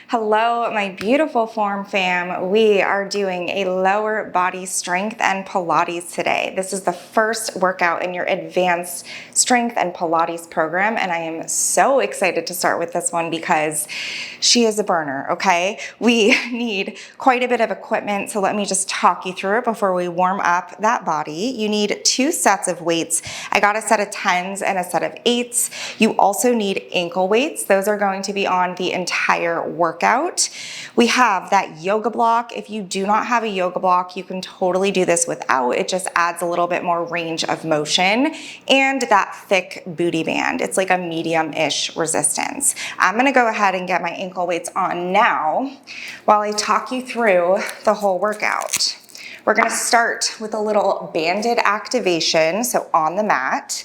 Hello, my beautiful Form fam. We are doing a lower body strength and Pilates today. This is the first workout in your advanced strength and Pilates program, and I am so excited to start with this one because she is a burner, okay? We need quite a bit of equipment, so let me just talk you through it before we warm up that body. You need 2 sets of weights. I got a set of 10s and a set of 8s. You also need ankle weights. Those are going to be on the entire workout. We have that yoga block. If you do not have a yoga block, you can totally do this without. It just adds a little bit more range of motion, and that thick booty band. It's like a medium-ish resistance. I'm gonna go ahead and get my ankle weights on now while I talk you through the whole workout. We're gonna start with a little banded activation, so on the mat.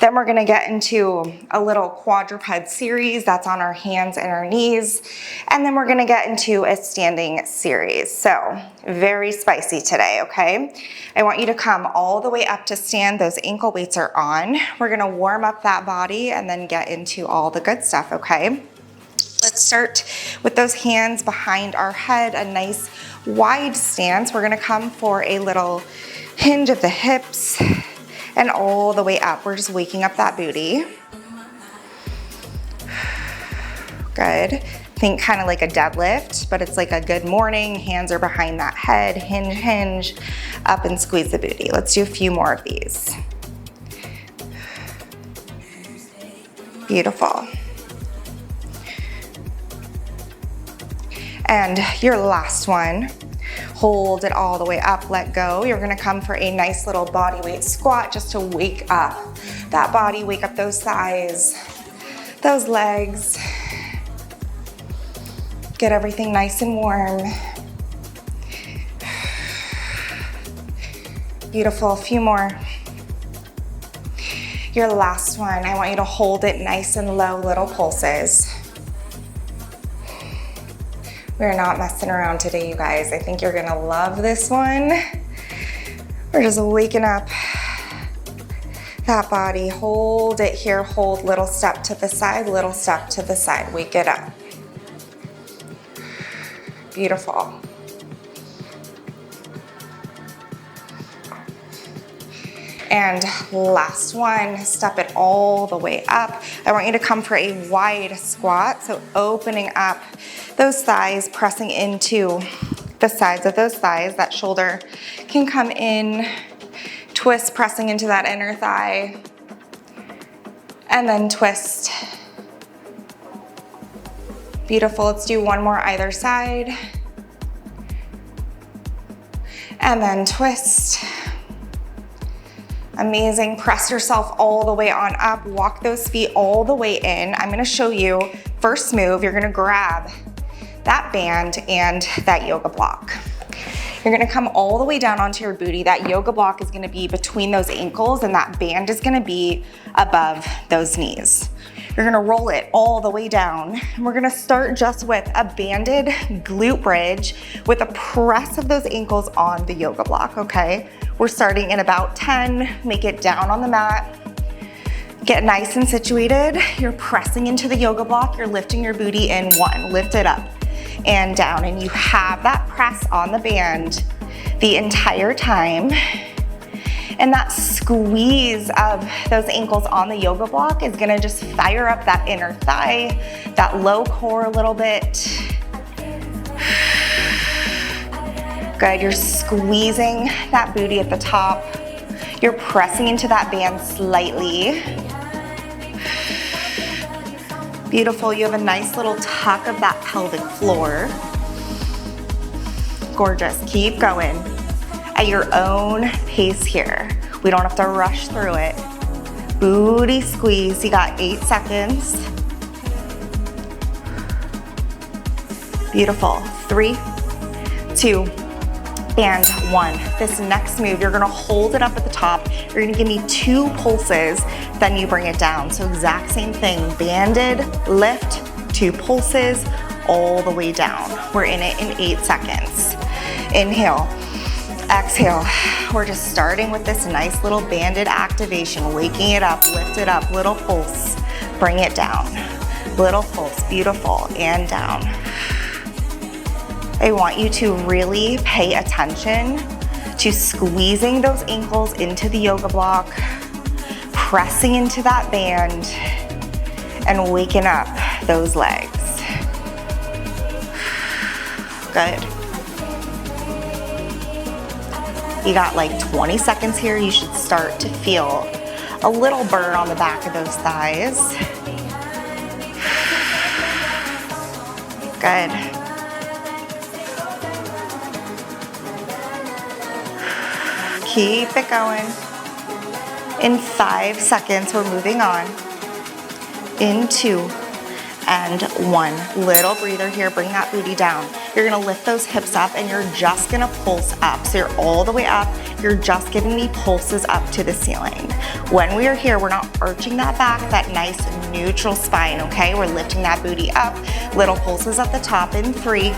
Then we're gonna get into a little quadruped series that's on our hands and our knees. And then we're gonna get into a standing series. So very spicy today, okay? I want you to come all the way up to stand. Those ankle weights are on. We're gonna warm up that body and then get into all the good stuff, okay? Let's start with those hands behind our head, a nice wide stance. We're gonna come for a little hinge of the hips and all the way up. We're just waking up that booty. Good. Think kind of like a deadlift, but it's like a good morning. Hands are behind that head, hinge, up and squeeze the booty. Let's do a few more of these. Beautiful. And your last one. Hold it all the way up, let go. You're gonna come for a nice little body weight squat just to wake up that body, wake up those thighs, those legs. Get everything nice and warm. Beautiful, a few more. Your last one, I want you to hold it nice and low, little pulses. We're not messing around today, you guys. I think you're gonna love this one. We're just waking up that body. Hold it here, hold, little step to the side, little step to the side. Wake it up. Beautiful. And last one, step it all the way up. I want you to come for a wide squat, so opening up those thighs, pressing into the sides of those thighs. That shoulder can come in, twist, pressing into that inner thigh, and then twist. Beautiful, let's do one more either side. And then twist. Amazing, press yourself all the way on up, walk those feet all the way in. I'm gonna show you, first move, you're gonna grab that band and that yoga block. You're gonna come all the way down onto your booty. That yoga block is gonna be between those ankles and that band is gonna be above those knees. You're gonna roll it all the way down. And we're gonna start just with a banded glute bridge with a press of those ankles on the yoga block, okay? We're starting in about 10, make it down on the mat. Get nice and situated. You're pressing into the yoga block. You're lifting your booty in 1, lift it up and down. And you have that press on the band the entire time. And that squeeze of those ankles on the yoga block is gonna just fire up that inner thigh, that low core a little bit. Good, you're squeezing that booty at the top. You're pressing into that band slightly. Beautiful, you have a nice little tuck of that pelvic floor. Gorgeous, keep going at your own pace here. We don't have to rush through it. Booty squeeze, you got 8 seconds. Beautiful, 3, 2, and 1. This next move, you're gonna hold it up at the top. You're gonna give me 2 pulses, then you bring it down. So exact same thing, banded, lift, 2 pulses, all the way down. We're in it in 8 seconds. Inhale, exhale. We're just starting with this nice little banded activation, waking it up, lift it up, little pulse, bring it down. Little pulse, beautiful, and down. I want you to really pay attention to squeezing those ankles into the yoga block, pressing into that band, and waking up those legs. Good. You got like 20 seconds here. You should start to feel a little burn on the back of those thighs. Good. Keep it going. In 5 seconds, we're moving on. In 2 and 1. Little breather here, bring that booty down. You're gonna lift those hips up and you're just gonna pulse up. So you're all the way up, you're just getting the pulses up to the ceiling. When we are here, we're not arching that back, that nice neutral spine, okay? We're lifting that booty up, little pulses at the top in 3,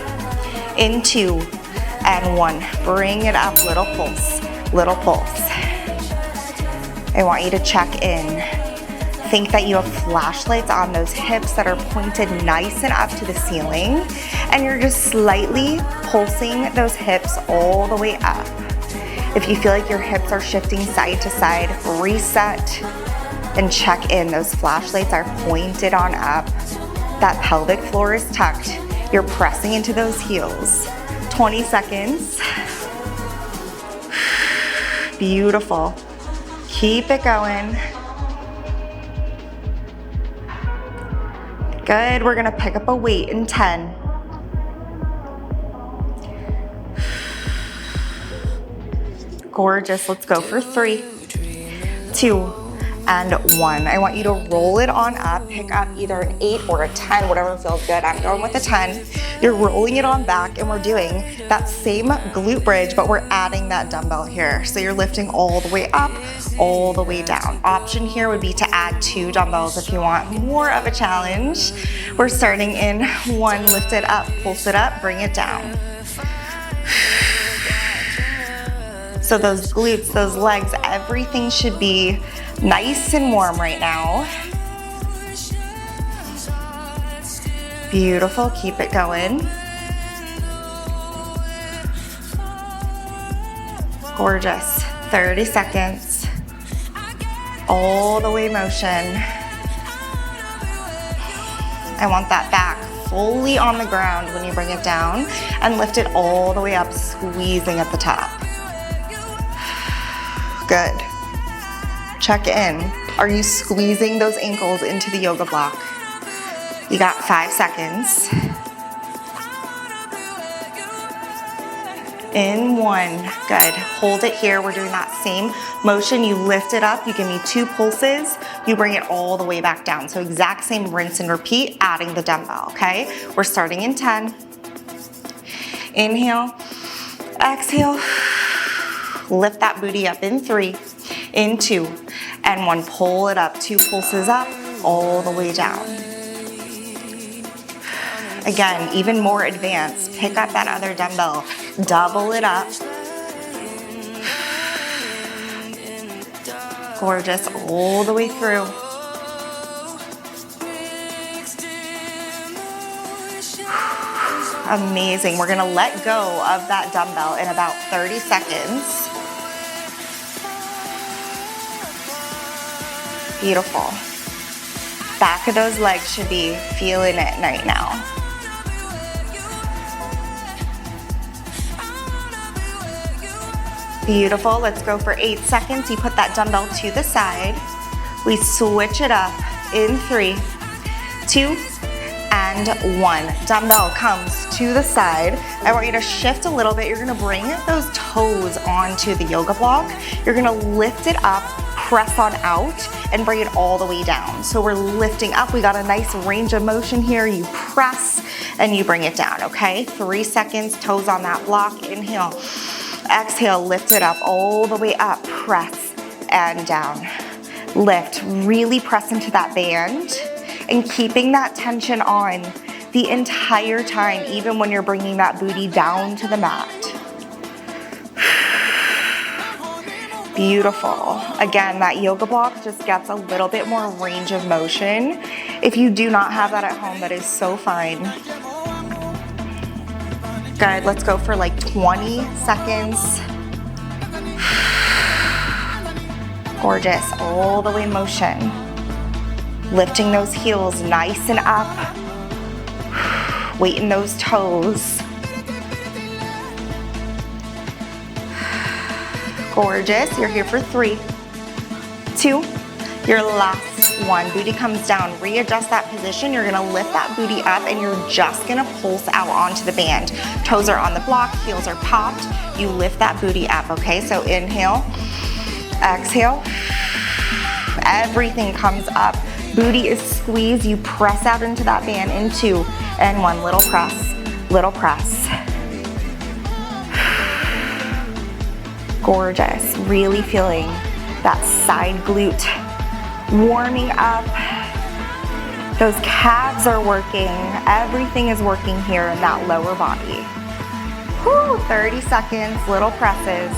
in 2, and 1. Bring it up, little pulse, little pulse. I want you to check in. Think that you have flashlights on those hips that are pointed nice and up to the ceiling, and you're just slightly pulsing those hips all the way up. If you feel like your hips are shifting side to side, reset and check in. Those flashlights are pointed on up. That pelvic floor is tucked. You're pressing into those heels. 20 seconds. Beautiful. Keep it going. Good, we're gonna pick up a weight in 10. Gorgeous, let's go for 3, 2, and 1. I want you to roll it on up, pick up either an 8 or a 10, whatever feels good. I'm going with a 10. You're rolling it on back and we're doing that same glute bridge, but we're adding that dumbbell here. So you're lifting all the way up, all the way down. Option here would be to add 2 dumbbells if you want more of a challenge. We're starting in 1, lift it up, pulse it up, bring it down. So those glutes, those legs, everything should be nice and warm right now. Beautiful, keep it going. Gorgeous, 30 seconds. All the way motion. I want that back fully on the ground when you bring it down, and lift it all the way up, squeezing at the top. Good. Check in. Are you squeezing those ankles into the yoga block? You got 5 seconds. In 1, good. Hold it here. We're doing that same motion. You lift it up, you give me 2 pulses, you bring it all the way back down. So exact same rinse and repeat, adding the dumbbell, okay? We're starting in 10. Inhale, exhale. Lift that booty up in 3, in 2, and 1. Pull it up, 2 pulses up, all the way down. Again, even more advanced. Pick up that other dumbbell, double it up. Gorgeous, all the way through. Amazing. We're gonna let go of that dumbbell in about 30 seconds. Beautiful. Back of those legs should be feeling it right now. Beautiful, let's go for 8 seconds. You put that dumbbell to the side. We switch it up in 3, 2, and 1. Dumbbell comes to the side. I want you to shift a little bit. You're gonna bring those toes onto the yoga block. You're gonna lift it up, press on out, and bring it all the way down. So we're lifting up. We got a nice range of motion here. You press and you bring it down, okay? 3 seconds, toes on that block. Inhale, exhale, lift it up, all the way up, press and down. Lift, really press into that band and keeping that tension on the entire time, even when you're bringing that booty down to the mat. Beautiful. Again, that yoga block just gets a little bit more range of motion. If you do not have that at home, that is so fine. Good, let's go for like 20 seconds. Gorgeous, all the way motion. Lifting those heels nice and up. Weight in those toes. Gorgeous, you're here for 3, 2, your last one. Booty comes down, readjust that position. You're gonna lift that booty up and you're just gonna pulse out onto the band. Toes are on the block, heels are popped. You lift that booty up, okay? So inhale, exhale, everything comes up. Booty is squeezed, you press out into that band in 2 and 1, little press, little press. Gorgeous, really feeling that side glute warming up. Those calves are working, everything is working here in that lower body. Whew, 30 seconds, little presses.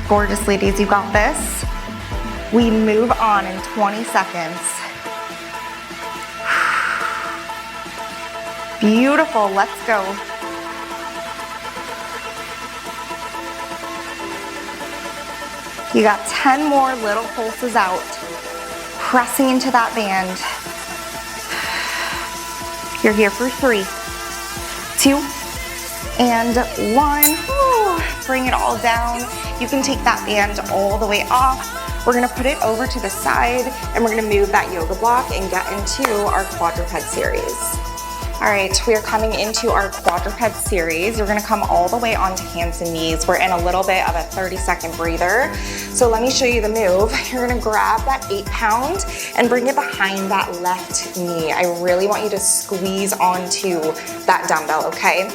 Gorgeous, ladies, you got this. We move on in 20 seconds. Beautiful, let's go. You got 10 more little pulses out. Pressing into that band. You're here for 3, 2, and 1. Woo. Bring it all down. You can take that band all the way off. We're gonna put it over to the side and we're gonna move that yoga block and get into our quadruped series. All right, we are coming into our quadruped series. You're gonna come all the way onto hands and knees. We're in a little bit of a 30-second breather. So let me show you the move. You're gonna grab that 8-pound and bring it behind that left knee. I really want you to squeeze onto that dumbbell, okay?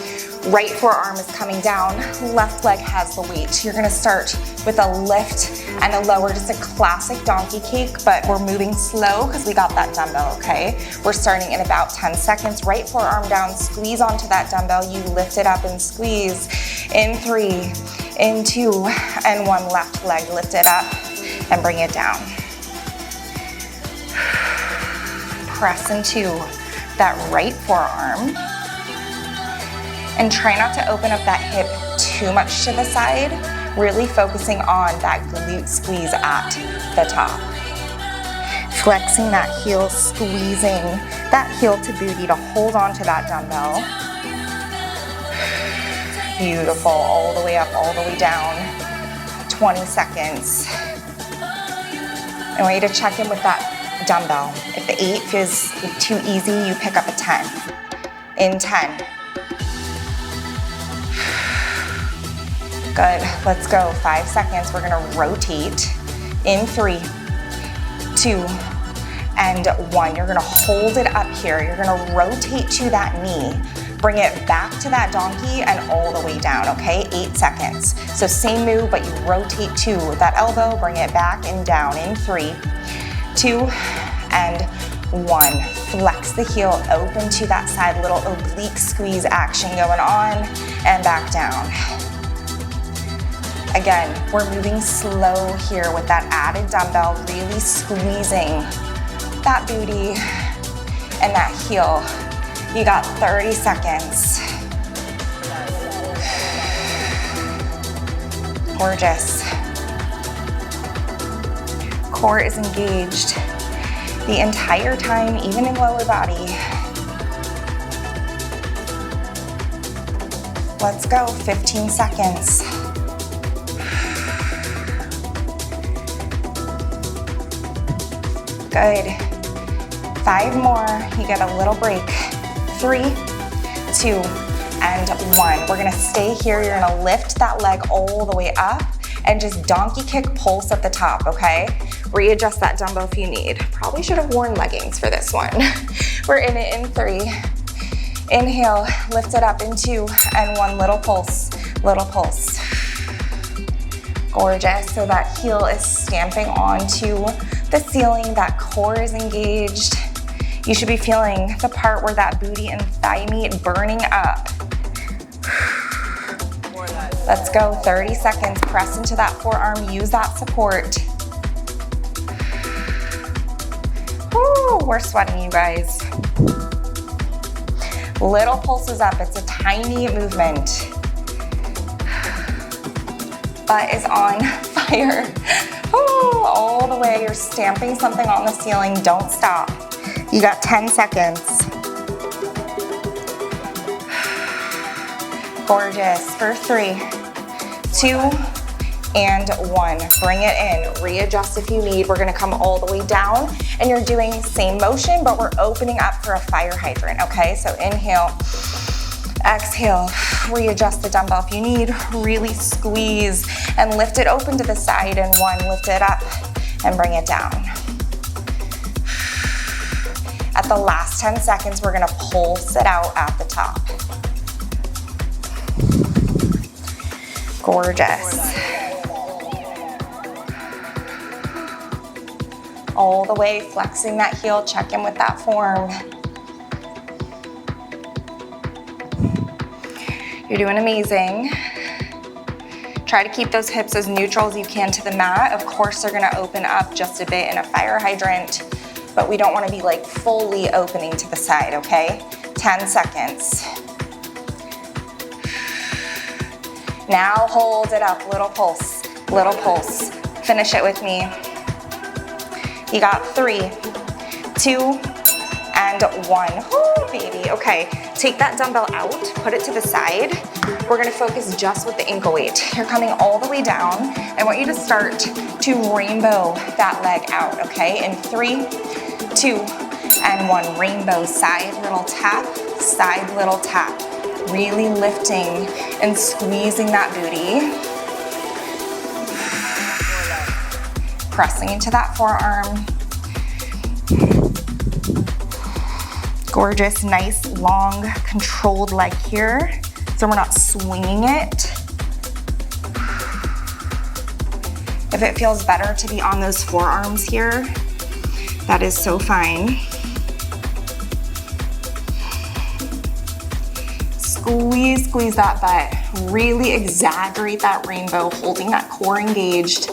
Right forearm is coming down, left leg has the weight. You're gonna start with a lift and a lower, just a classic donkey cake, but we're moving slow because we got that dumbbell, okay? We're starting in about 10 seconds. Right forearm down, squeeze onto that dumbbell. You lift it up and squeeze. In 3, in 2, and 1, left leg, lift it up and bring it down. Press into that right forearm. And try not to open up that hip too much to the side, really focusing on that glute squeeze at the top. Flexing that heel, squeezing that heel to booty to hold on to that dumbbell. Beautiful, all the way up, all the way down. 20 seconds. I want you to check in with that dumbbell. If the 8 feels too easy, you pick up a 10. In 10. Good, let's go, 5 seconds. We're gonna rotate in 3, 2, and 1. You're gonna hold it up here. You're gonna rotate to that knee. Bring it back to that donkey and all the way down, okay? 8 seconds. So same move, but you rotate to that elbow, bring it back and down in 3, 2, and 1. Flex the heel, open to that side, little oblique squeeze action going on, and back down. Again, we're moving slow here with that added dumbbell, really squeezing that booty and that heel. You got 30 seconds. Gorgeous. Core is engaged the entire time, even in lower body. Let's go, 15 seconds. Good. 5 more, you get a little break. 3, 2, and 1. We're gonna stay here. You're gonna lift that leg all the way up and just donkey kick pulse at the top, okay? Readjust that dumbbell if you need. Probably should have worn leggings for this one. We're in it in 3. Inhale, lift it up in 2, and 1, little pulse, little pulse. Gorgeous, so that heel is stamping onto the ceiling, that core is engaged. You should be feeling the part where that booty and thigh meet burning up. Let's go, 30 seconds. Press into that forearm, use that support. Woo, we're sweating, you guys. Little pulses up, it's a tiny movement. Butt is on fire. Ooh, all the way, you're stamping something on the ceiling, don't stop. You got 10 seconds. Gorgeous, for 3, 2, and 1. Bring it in, readjust if you need. We're gonna come all the way down, and you're doing same motion, but we're opening up for a fire hydrant, okay? So inhale, exhale, readjust the dumbbell if you need, really squeeze, and lift it open to the side, and 1, lift it up, and bring it down. At the last 10 seconds, we're gonna pulse it out at the top. Gorgeous. All the way, flexing that heel, check in with that form. You're doing amazing. Try to keep those hips as neutral as you can to the mat. Of course, they're gonna open up just a bit in a fire hydrant, but we don't wanna be like fully opening to the side, okay? 10 seconds. Now hold it up, little pulse, little pulse. Finish it with me. You got 3, 2, and 1. Woo, baby. Okay, take that dumbbell out, put it to the side. We're gonna focus just with the ankle weight. You're coming all the way down. I want you to start to rainbow that leg out, okay? In 3, 2, and 1. Rainbow, side little tap, side little tap. Really lifting and squeezing that booty. Pressing into that forearm. Gorgeous, nice, long, controlled leg here. So we're not swinging it. If it feels better to be on those forearms here, that is so fine. Squeeze, squeeze that butt. Really exaggerate that rainbow, holding that core engaged.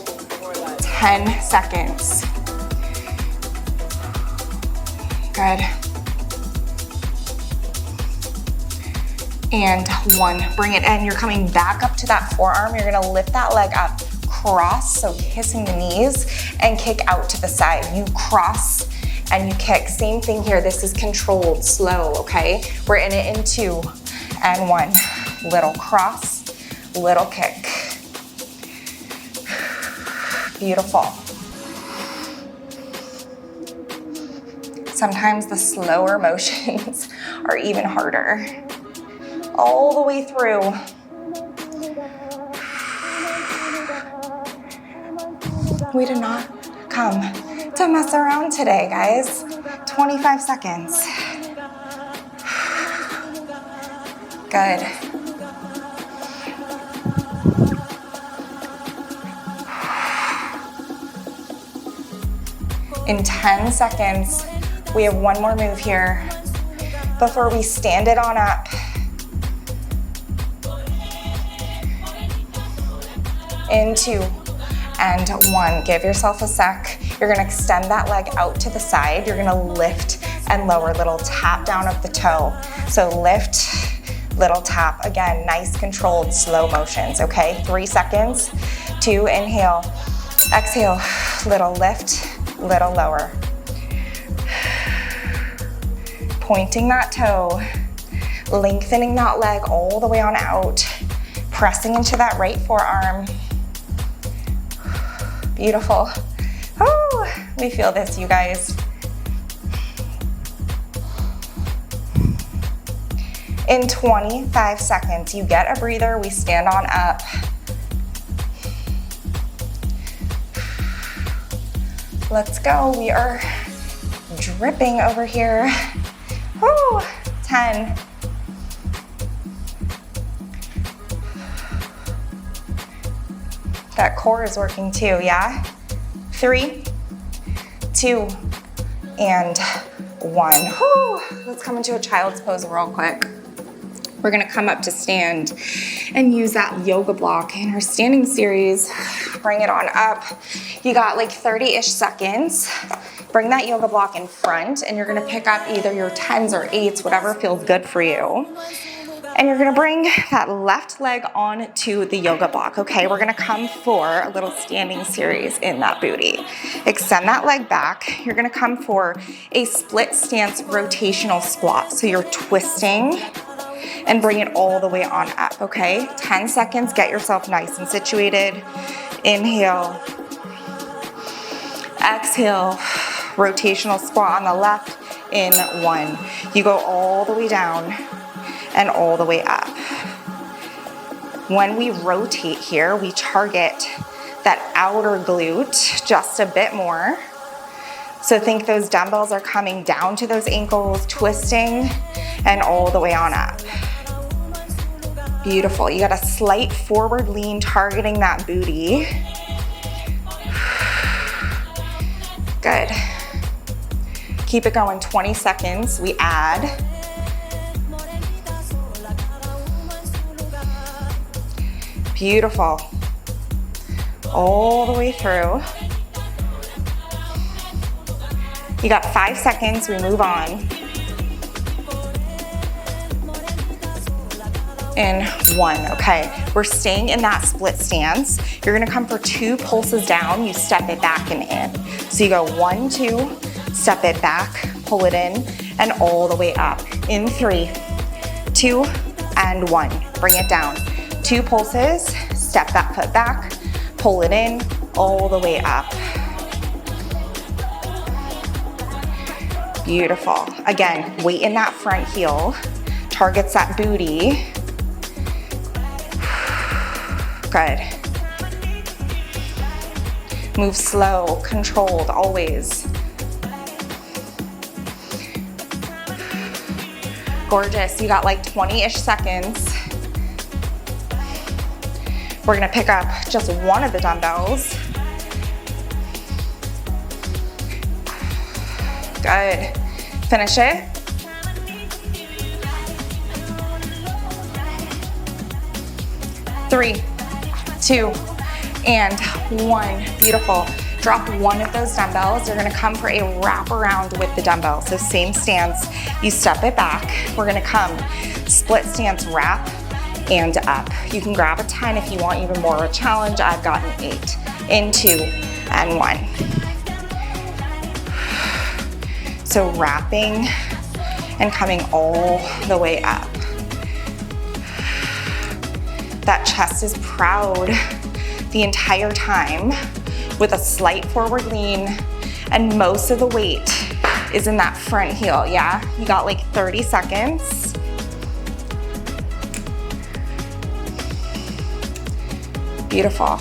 10 seconds. Good. And 1, bring it in. You're coming back up to that forearm. You're gonna lift that leg up, cross, so kissing the knees, and kick out to the side. You cross and you kick. Same thing here. This is controlled, slow, okay? We're in it in 2 and 1. Little cross, little kick. Beautiful. Sometimes the slower motions are even harder. All the way through. We did not come to mess around today, guys. 25 seconds. Good. In 10 seconds, we have 1 more move here before we stand it on up. In 2 and 1. Give yourself a sec. You're gonna extend that leg out to the side. You're gonna lift and lower, little tap down of the toe. So lift, little tap. Again, nice controlled slow motions, okay? 3 seconds. 2, inhale. Exhale, little lift, little lower. Pointing that toe, lengthening that leg all the way on out, pressing into that right forearm. Beautiful. Oh, we feel this, you guys. In 25 seconds, you get a breather, we stand on up. Let's go, we are dripping over here. Woo, 10. That core is working too, yeah? 3, 2, and 1. Whew. Let's come into a child's pose real quick. We're gonna come up to stand and use that yoga block in our standing series. Bring it on up. You got like 30-ish seconds. Bring that yoga block in front and you're gonna pick up either your 10s or 8s, whatever feels good for you. And you're gonna bring that left leg onto the yoga block, okay? We're gonna come for a little standing series in that booty. Extend that leg back. You're gonna come for a split stance rotational squat. So you're twisting and bring it all the way on up, okay? 10 seconds, get yourself nice and situated. Inhale, exhale, rotational squat on the left in 1. You go all the way down and all the way up. When we rotate here, we target that outer glute just a bit more. So think those dumbbells are coming down to those ankles, twisting, and all the way on up. Beautiful. You got a slight forward lean targeting that booty. Good. Keep it going, 20 seconds. We add. Beautiful. All the way through. You got 5 seconds, we move on. In 1, okay. We're staying in that split stance. You're gonna come for 2 pulses down, you step it back and in. So you go 1, 2, step it back, pull it in, and all the way up. In 3, 2, and 1. Bring it down. 2 pulses, step that foot back, pull it in, all the way up. Beautiful. Again, weight in that front heel, targets that booty. Good. Move slow, controlled, always. Gorgeous, you got like 20-ish seconds. We're gonna pick up just one of the dumbbells. Good. Finish it. Three, 2, and 1. Beautiful. Drop one of those dumbbells. You're gonna come for a wrap around with the dumbbell. So same stance, you step it back. We're gonna come split stance wrap and up. You can grab a 10 if you want even more of a challenge. I've got an 8. In 2 and 1. So wrapping and coming all the way up. That chest is proud the entire time with a slight forward lean, and most of the weight is in that front heel, yeah? You got like 30 seconds. Beautiful.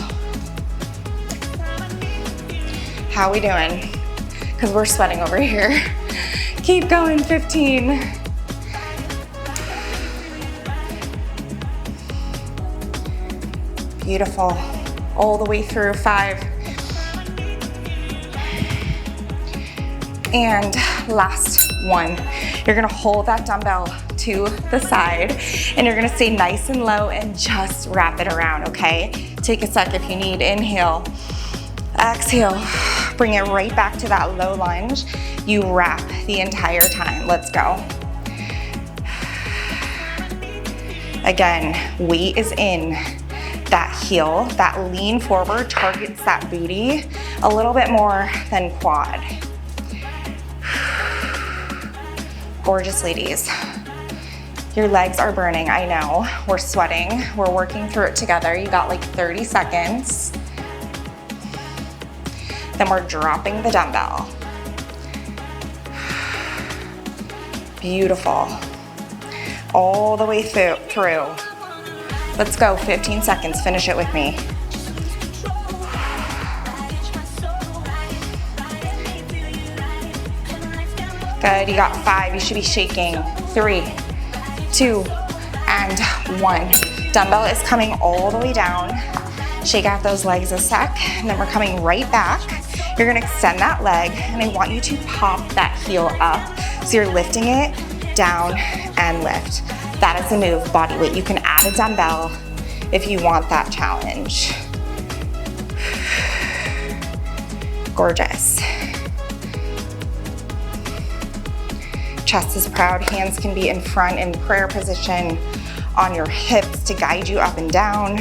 How are we doing? Because we're sweating over here. Keep going, 15. Beautiful. All the way through, 5. And last 1. You're gonna hold that dumbbell to the side and you're gonna stay nice and low and just wrap it around, okay? Take a sec if you need. Inhale, exhale, bring it right back to that low lunge. You wrap the entire time. Let's go. Again, weight is in that heel. That lean forward targets that booty a little bit more than quad. Gorgeous ladies. Your legs are burning, I know. We're sweating, we're working through it together. You got like 30 seconds. Then we're dropping the dumbbell. Beautiful. All the way through. Let's go, 15 seconds, finish it with me. Good, you got 5, you should be shaking. 3, 2, and 1. Dumbbell is coming all the way down. Shake out those legs a sec, and then we're coming right back. You're gonna extend that leg, and I want you to pop that heel up. So you're lifting it down, and lift. That is the move, body weight. You can add a dumbbell if you want that challenge. Gorgeous. Chest is proud, hands can be in front in prayer position on your hips to guide you up and down.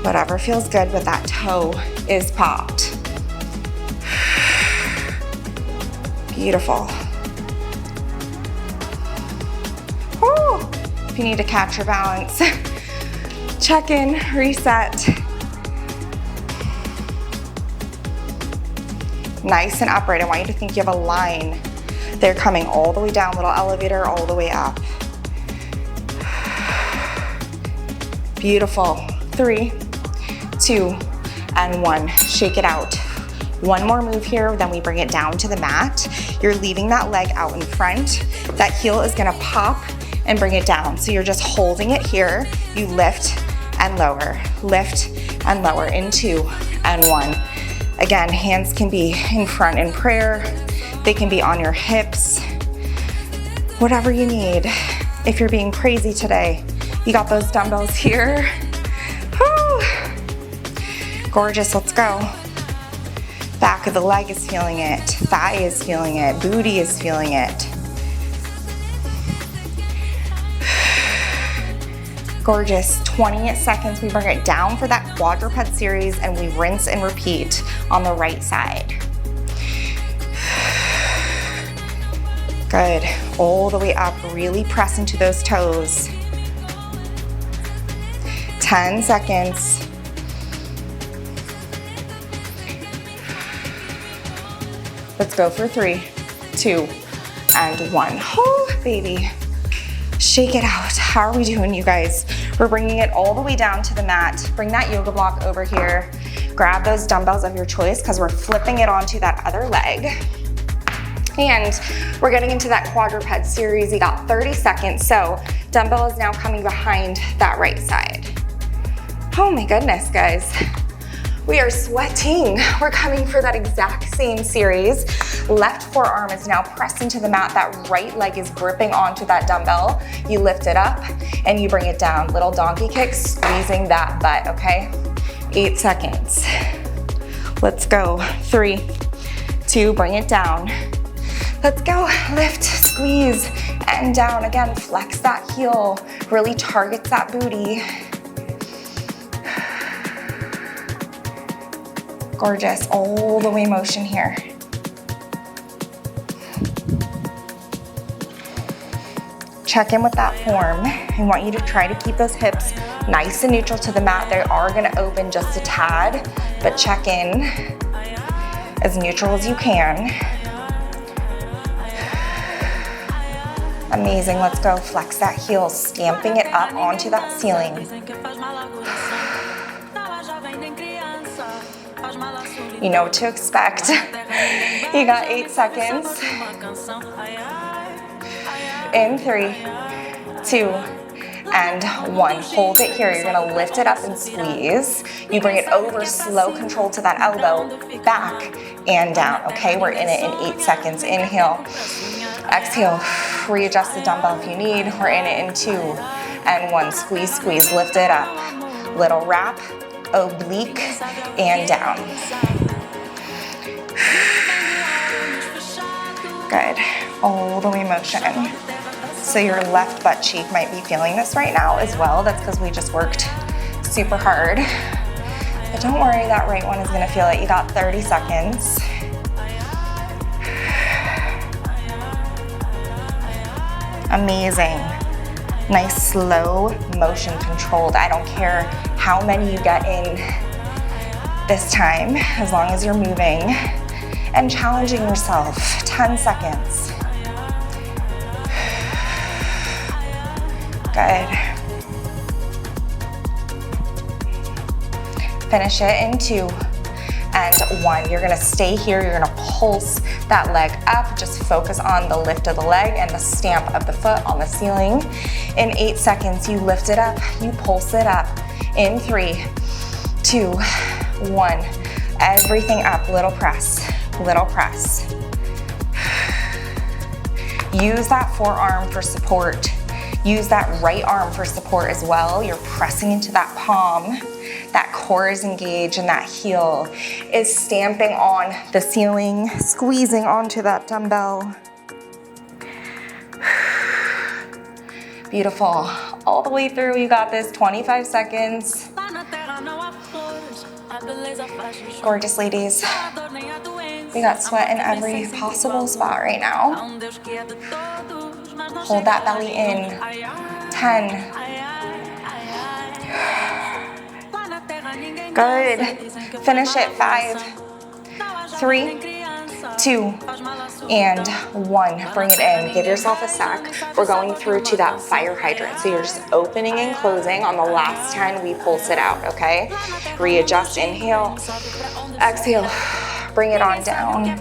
Whatever feels good, but that toe is popped. Beautiful. Woo. If you need to catch your balance, check in, reset. Nice and upright. I want you to think you have a line. They're coming all the way down, little elevator, all the way up. Beautiful. 3, 2, and 1. Shake it out. One more move here, then we bring it down to the mat. You're leaving that leg out in front. That heel is gonna pop and bring it down. So you're just holding it here. You lift and lower, lift and lower in 2 and 1. Again, hands can be in front in prayer. They can be on your hips. Whatever you need. If you're being crazy today, you got those dumbbells here. Woo. Gorgeous, let's go. Back of the leg is feeling it. Thigh is feeling it. Booty is feeling it. Gorgeous, 20 seconds. We bring it down for that quadruped series and we rinse and repeat on the right side. Good, all the way up, really press into those toes. 10 seconds. Let's go for 3, 2, and 1. Oh, baby. Shake it out. How are we doing, you guys? We're bringing it all the way down to the mat. Bring that yoga block over here. Grab those dumbbells of your choice because we're flipping it onto that other leg. And we're getting into that quadruped series. You got 30 seconds. So dumbbell is now coming behind that right side. Oh my goodness, guys. We are sweating. We're coming for that exact same series. Left forearm is now pressed into the mat. That right leg is gripping onto that dumbbell. You lift it up and you bring it down. Little donkey kick, squeezing that butt, okay? 8 seconds. Let's go. 3, 2, bring it down. Let's go. Lift, squeeze, and down. Again, flex that heel. Really targets that booty. Gorgeous, all the way motion here. Check in with that form. I want you to try to keep those hips nice and neutral to the mat. They are gonna open just a tad, but check in as neutral as you can. Amazing, let's go. Flex that heel, stamping it up onto that ceiling. You know what to expect. You got 8 seconds. In 3, 2, and 1. Hold it here. You're gonna lift it up and squeeze. You bring it over, slow control to that elbow, back and down. Okay, we're in it in 8 seconds. Inhale, exhale, readjust the dumbbell if you need. We're in it in 2 and 1. Squeeze, squeeze, lift it up. Little wrap, oblique, and down. Good, all the way motion. So your left butt cheek might be feeling this right now as well. That's because we just worked super hard. But don't worry, that right one is gonna feel it. You got 30 seconds. Amazing. Nice slow motion controlled. I don't care how many you get in this time, as long as you're moving and challenging yourself. 10 seconds. Good. Finish it in 2 and 1. You're gonna stay here. You're gonna pulse that leg up. Just focus on the lift of the leg and the stamp of the foot on the ceiling. In 8 seconds, you lift it up, you pulse it up. In 3, 2, 1. Everything up, little press, little press. Use that forearm for support. Use that right arm for support as well. You're pressing into that palm. That core is engaged and that heel is stamping on the ceiling, squeezing onto that dumbbell. Beautiful. All the way through, you got this, 25 seconds. Gorgeous, ladies. We got sweat in every possible spot right now. Hold that belly in. 10. Good. Finish it. 5, 3, 2, and 1. Bring it in. Give yourself a sec. We're going through to that fire hydrant. So you're just opening and closing. On the last 10, we pulse it out, okay? Readjust. Inhale. Exhale. Bring it on down.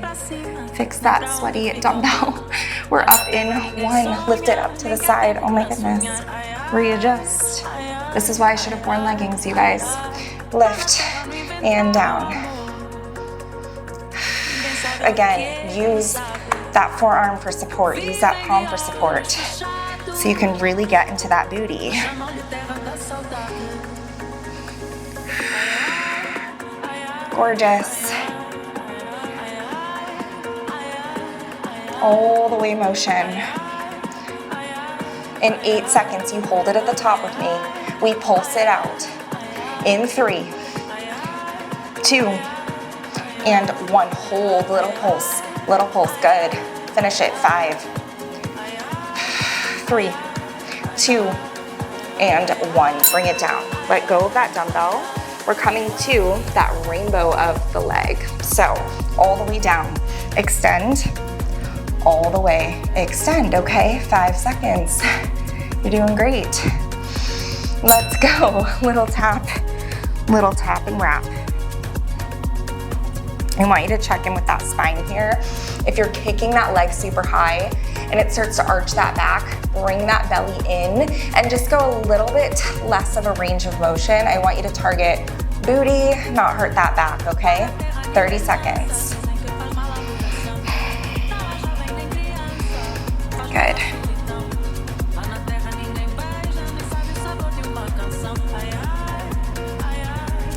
Fix that sweaty dumbbell. We're up in 1. Lift it up to the side. Oh my goodness. Readjust. This is why I should have worn leggings, you guys. Lift and down. Again, use that forearm for support. Use that palm for support so you can really get into that booty. Gorgeous. All the way motion. In 8 seconds, you hold it at the top with me. We pulse it out. In 3, 2, and 1. Hold, little pulse, good. Finish it. 5, 3, 2, and 1. Bring it down. Let go of that dumbbell. We're coming to that rainbow of the leg. So all the way down, extend, all the way, extend, okay? 5 seconds. You're doing great. Let's go. Little tap and wrap. I want you to check in with that spine here. If you're kicking that leg super high and it starts to arch that back, bring that belly in and just go a little bit less of a range of motion. I want you to target booty, not hurt that back, okay? 30 seconds. Good.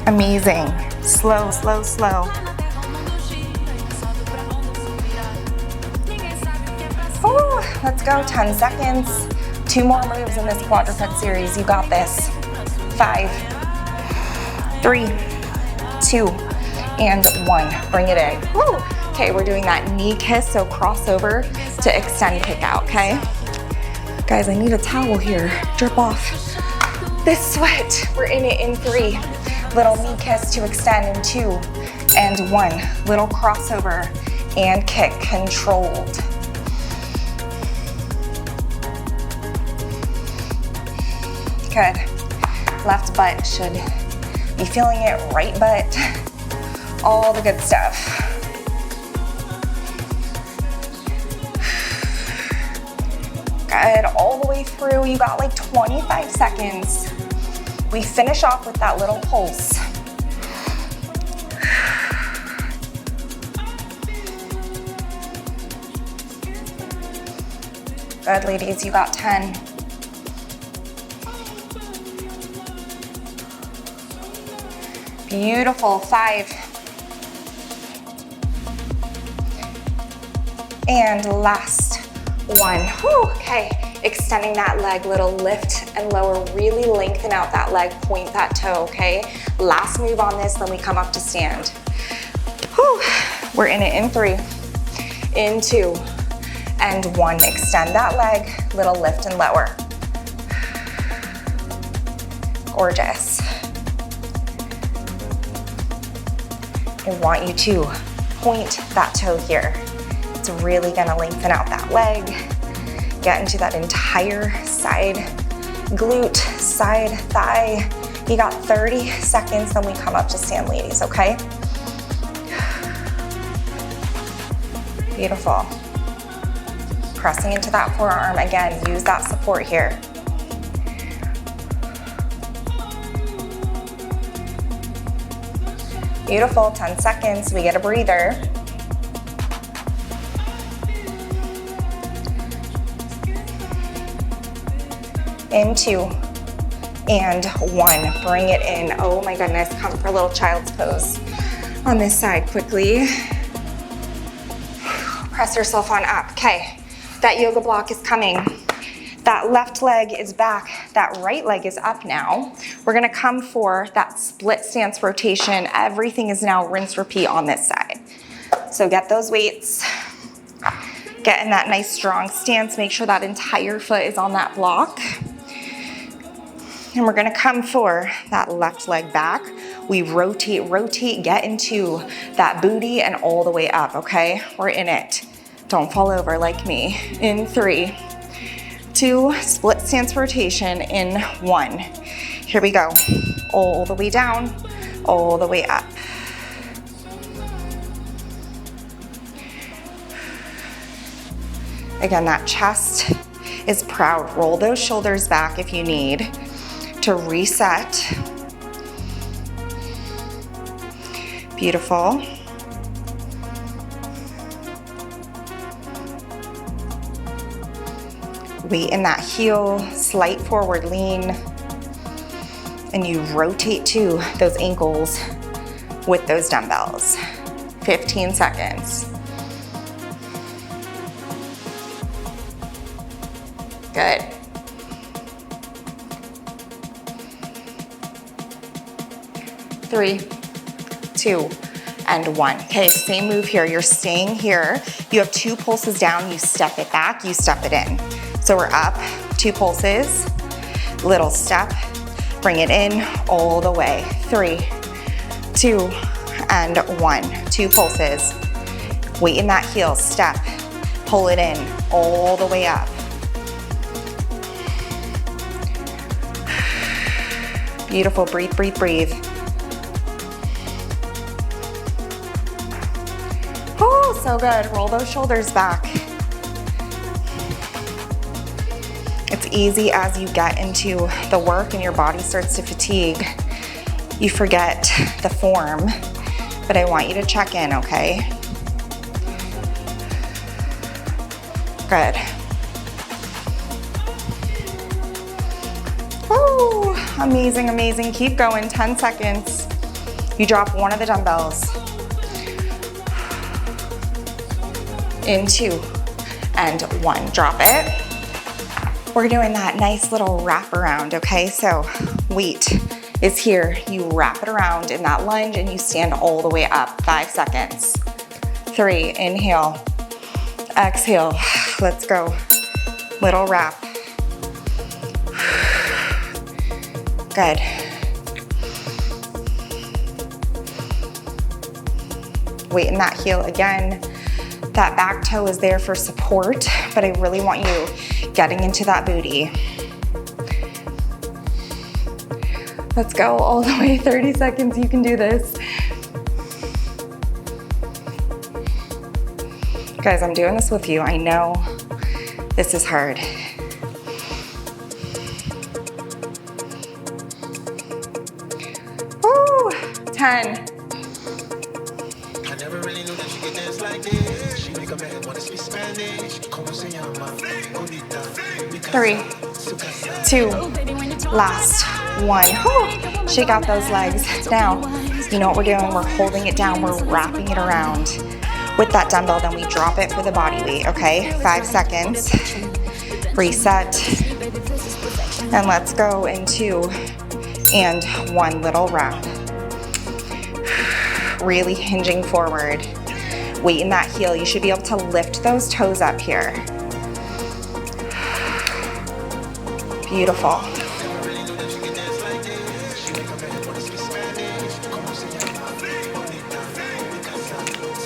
Amazing. Slow, slow, slow. Ooh, let's go. 10 seconds. 2 more moves in this quadruped series. You got this. 5, 3, 2, and 1. Bring it in. Woo. Okay, we're doing that knee kiss, so crossover to extend kick out, okay? Guys, I need a towel here. Drip off this sweat. We're in it in 3. Little knee kiss to extend in 2 and 1. Little crossover and kick, controlled. Good. Left butt should be feeling it, right butt, all the good stuff. Good, all the way through. You got like 25 seconds. We finish off with that little pulse. Good, ladies, you got 10. Beautiful. 5. And last 1. Whew, okay. Extending that leg, little lift and lower, really lengthen out that leg, point that toe, okay? Last move on this, then we come up to stand. Whew. We're in it in 3, in 2, and 1. Extend that leg, little lift and lower. Gorgeous. I want you to point that toe here. It's really gonna lengthen out that leg. Get into that entire side glute, side thigh. You got 30 seconds, then we come up to stand, ladies, okay? Beautiful. Pressing into that forearm. Again, use that support here. Beautiful, 10 seconds, we get a breather. in 2, and 1. Bring it in. Oh my goodness, come for a little child's pose on this side quickly. Press yourself on up. Okay, that yoga block is coming. That left leg is back, that right leg is up now. We're gonna come for that split stance rotation. Everything is now rinse, repeat on this side. So get those weights, get in that nice strong stance. Make sure that entire foot is on that block. And we're gonna come for that left leg back. We rotate, get into that booty and all the way up, okay? We're in it. Don't fall over like me. In 3, 2, split stance rotation in 1. Here we go. All the way down, all the way up. Again, that chest is proud. Roll those shoulders back if you need to reset. Beautiful. Weight in that heel, slight forward lean, and you rotate to those ankles with those dumbbells. 15 seconds. Good. Three, 2, and 1. Okay, same move here. You're staying here. You have 2 pulses down. You step it back, you step it in. So we're up, 2 pulses, little step, bring it in all the way. 3, 2, and 1. 2 pulses. Weight in that heel, step, pull it in all the way up. Beautiful, breathe, breathe, breathe. Oh, so good. Roll those shoulders back. It's easy as you get into the work and your body starts to fatigue. You forget the form, but I want you to check in, okay? Good. Woo, amazing, amazing. Keep going, 10 seconds. You drop one of the dumbbells. In 2, and 1. Drop it. We're doing that nice little wrap around, okay? So weight is here. You wrap it around in that lunge and you stand all the way up. 5 seconds. 3, inhale, exhale. Let's go. Little wrap. Good. Weight in that heel again. That back toe is there for support, but I really want you getting into that booty. Let's go all the way, 30 seconds, you can do this. Guys, I'm doing this with you. I know this is hard. Woo, 10. 3, 2, last 1. Whew. Shake out those legs. Now, you know what we're doing? We're holding it down. We're wrapping it around with that dumbbell. Then we drop it for the body weight, okay? 5 seconds. Reset. And let's go in 2 and 1 little wrap. Really hinging forward. Weight in that heel. You should be able to lift those toes up here. Beautiful.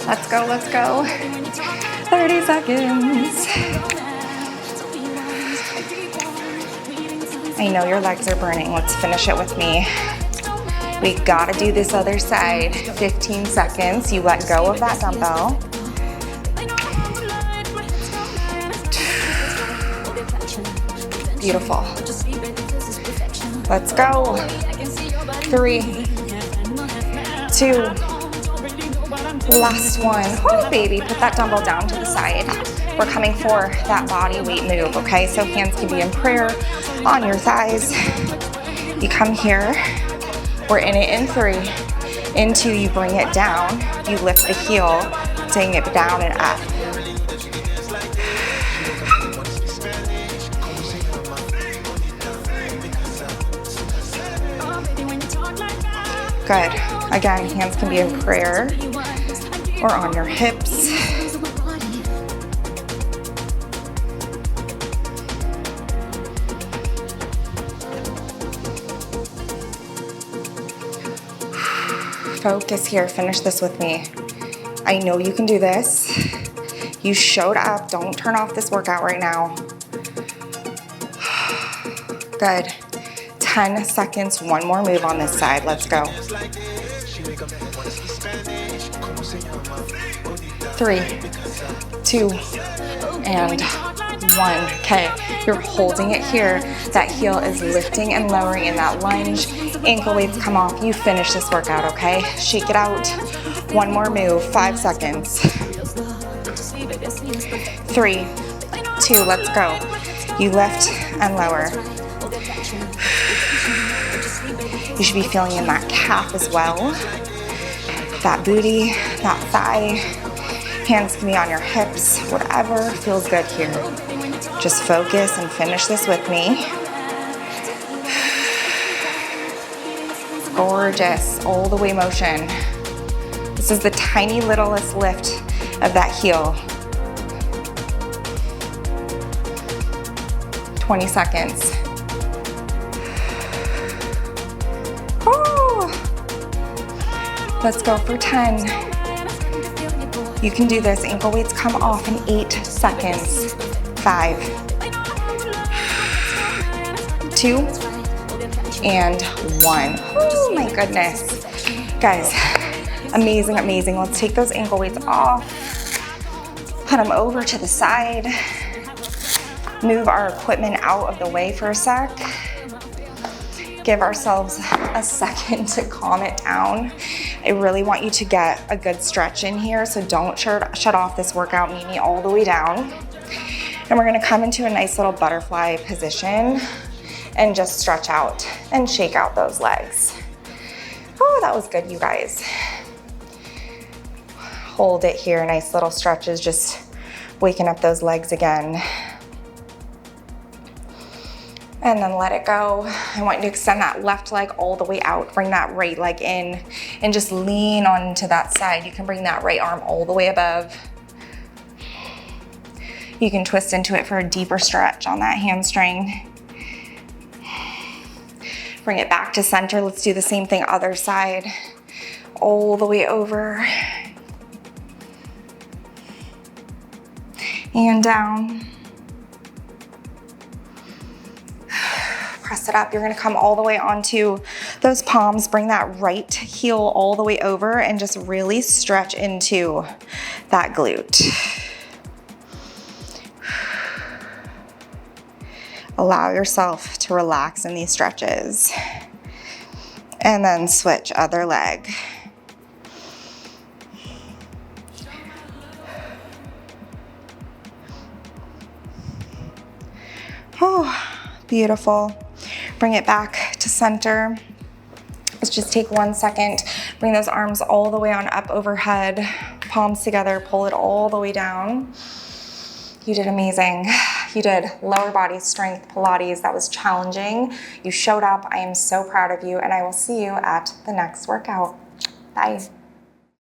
Let's go, let's go. 30 seconds. I know your legs are burning. Let's finish it with me. We gotta do this other side. 15 seconds. You let go of that dumbbell. Beautiful. Let's go. 3, 2, Last one. Oh, baby, put that dumbbell down to the side. We're coming for that body weight move, okay? So hands can be in prayer on your thighs. You come here. We're in it in 3. In 2, you bring it down. You lift the heel, bring it down and up. Good. Again, hands can be in prayer or on your hips. Focus here. Finish this with me. I know you can do this. You showed up. Don't turn off this workout right now. Good. 10 seconds. One more move on this side. Let's go. 3, 2, and 1. Okay, you're holding it here. That heel is lifting and lowering in that lunge. Ankle weights come off. You finish this workout, okay? Shake it out. One more move. 5 seconds. 3, 2, let's go. You lift and lower. You should be feeling in that calf as well. That booty, that thigh. Hands can be on your hips, whatever feels good here. Just focus and finish this with me. Gorgeous, all the way motion. This is the tiny littlest lift of that heel. 20 seconds. Oh. Let's go for 10. You can do this. Ankle weights come off in 8 seconds. 5, 2, and 1. Oh my goodness. Guys, amazing, amazing. Let's take those ankle weights off. Put them over to the side. Move our equipment out of the way for a sec. Give ourselves a second to calm it down. I really want you to get a good stretch in here, so don't shut off this workout. Meet me all the way down. And we're gonna come into a nice little butterfly position and just stretch out and shake out those legs. Oh, that was good, you guys. Hold it here, nice little stretches, just waking up those legs again. And then let it go. I want you to extend that left leg all the way out. Bring that right leg in and just lean onto that side. You can bring that right arm all the way above. You can twist into it for a deeper stretch on that hamstring. Bring it back to center. Let's do the same thing other side. All the way over. And down. Press it up. You're gonna come all the way onto those palms. Bring that right heel all the way over and just really stretch into that glute. Allow yourself to relax in these stretches. And then switch other leg. Oh, beautiful. Bring it back to center. Let's just take 1 second. Bring those arms all the way on up overhead. Palms together, pull it all the way down. You did amazing. You did lower body strength Pilates. That was challenging. You showed up. I am so proud of you, and I will see you at the next workout. Bye.